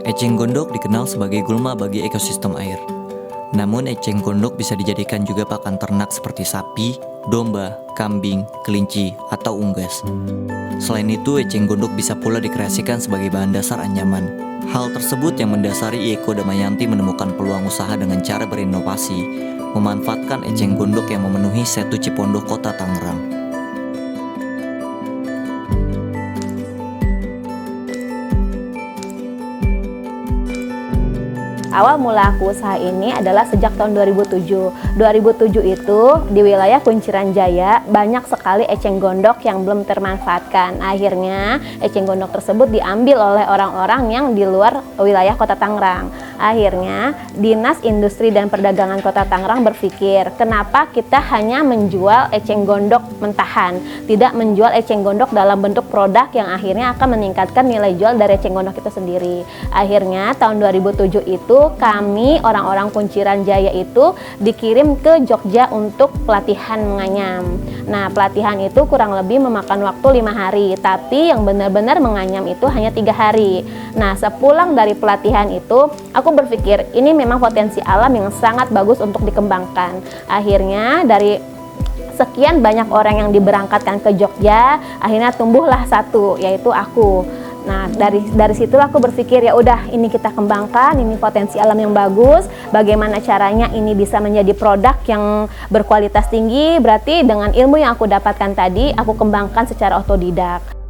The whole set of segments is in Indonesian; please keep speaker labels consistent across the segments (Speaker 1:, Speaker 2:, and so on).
Speaker 1: Eceng gondok dikenal sebagai gulma bagi ekosistem air. Namun eceng gondok bisa dijadikan juga pakan ternak seperti sapi, domba, kambing, kelinci, atau unggas. Selain itu, eceng gondok bisa pula dikreasikan sebagai bahan dasar anyaman. Hal tersebut yang mendasari Eko Damayanti menemukan peluang usaha dengan cara berinovasi, memanfaatkan eceng gondok yang memenuhi Setu Cipondoh, Kota Tangerang.
Speaker 2: Awal mula aku usaha ini adalah sejak tahun 2007. 2007 itu di wilayah Kunciran Jaya banyak sekali eceng gondok yang belum termanfaatkan. Akhirnya eceng gondok tersebut diambil oleh orang-orang yang di luar wilayah Kota Tangerang. Akhirnya Dinas Industri dan Perdagangan Kota Tangerang berpikir, kenapa kita hanya menjual eceng gondok mentahan, tidak menjual eceng gondok dalam bentuk produk yang akhirnya akan meningkatkan nilai jual dari eceng gondok itu sendiri. Akhirnya tahun 2007 itu kami orang-orang Kunciran Jaya itu dikirim ke Jogja untuk pelatihan menganyam. Nah, pelatihan itu kurang lebih memakan waktu 5 hari, tapi yang benar-benar menganyam itu hanya 3 hari. Nah, sepulang dari pelatihan itu aku berpikir ini memang potensi alam yang sangat bagus untuk dikembangkan. Akhirnya dari sekian banyak orang yang diberangkatkan ke Jogja, akhirnya tumbuhlah satu, yaitu aku. Nah, dari situ aku berpikir ya udah ini kita kembangkan, ini potensi alam yang bagus. Bagaimana caranya ini bisa menjadi produk yang berkualitas tinggi? Berarti dengan ilmu yang aku dapatkan tadi, aku kembangkan secara otodidak.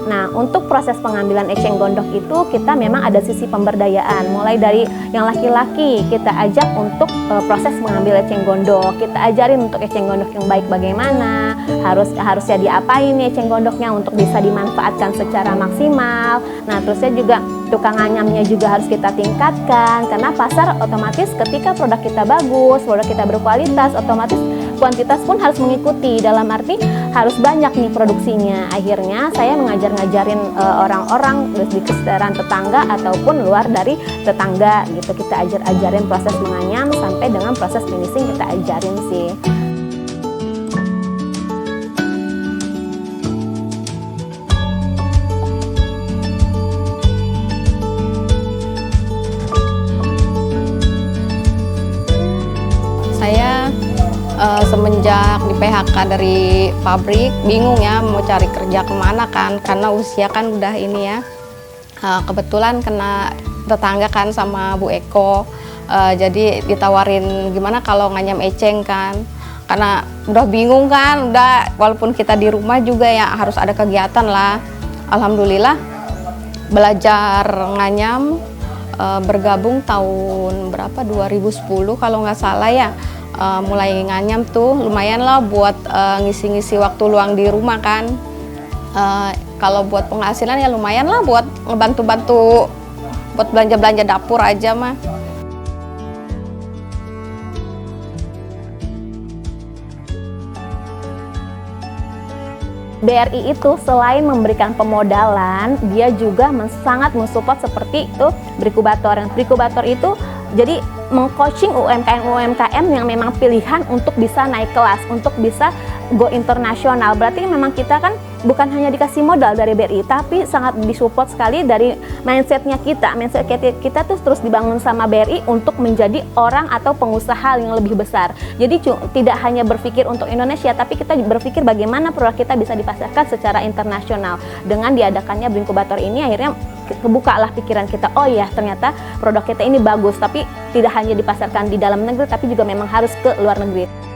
Speaker 2: Nah, untuk proses pengambilan eceng gondok itu kita memang ada sisi pemberdayaan. Mulai dari yang laki-laki kita ajak untuk proses mengambil eceng gondok. Kita ajarin untuk eceng gondok yang baik bagaimana, harusnya diapain nih eceng gondoknya untuk bisa dimanfaatkan secara maksimal. Nah, terusnya juga tukang anyamnya juga harus kita tingkatkan, karena pasar otomatis ketika produk kita bagus, produk kita berkualitas, otomatis kuantitas pun harus mengikuti, dalam arti harus banyak nih produksinya. Akhirnya saya ngajarin orang-orang di sekitaran tetangga ataupun luar dari tetangga gitu, kita ajarin proses menganyam sampai dengan proses finishing kita ajarin sih.
Speaker 3: Saya semenjak di PHK dari pabrik bingung ya mau cari kerja kemana kan, karena usia kan udah ini ya. Kebetulan kena tetangga kan sama Bu Eko, jadi ditawarin gimana kalau nganyam eceng kan, karena udah bingung kan, udah walaupun kita di rumah juga ya harus ada kegiatan lah. Alhamdulillah belajar nganyam, bergabung tahun berapa 2010 kalau nggak salah ya. Mulai nganyam tuh lumayan lah buat ngisi-ngisi waktu luang di rumah kan. Kalau buat penghasilan ya lumayan lah buat ngebantu-bantu buat belanja-belanja dapur aja mah.
Speaker 2: BRI itu selain memberikan pemodalan, dia juga sangat mensupport seperti itu Brikubator. Brikubator itu jadi meng-coaching UMKM yang memang pilihan untuk bisa naik kelas, untuk bisa go internasional. Berarti memang kita kan bukan hanya dikasih modal dari BRI, tapi sangat disupport sekali dari mindsetnya kita. Mindset kita tuh terus dibangun sama BRI untuk menjadi orang atau pengusaha yang lebih besar. Jadi tidak hanya berpikir untuk Indonesia, tapi kita berpikir bagaimana produk kita bisa dipasarkan secara internasional. Dengan diadakannya Brinkubator ini akhirnya kebukalah pikiran kita, oh ya ternyata produk kita ini bagus, tapi tidak hanya dipasarkan di dalam negeri, tapi juga memang harus ke luar negeri.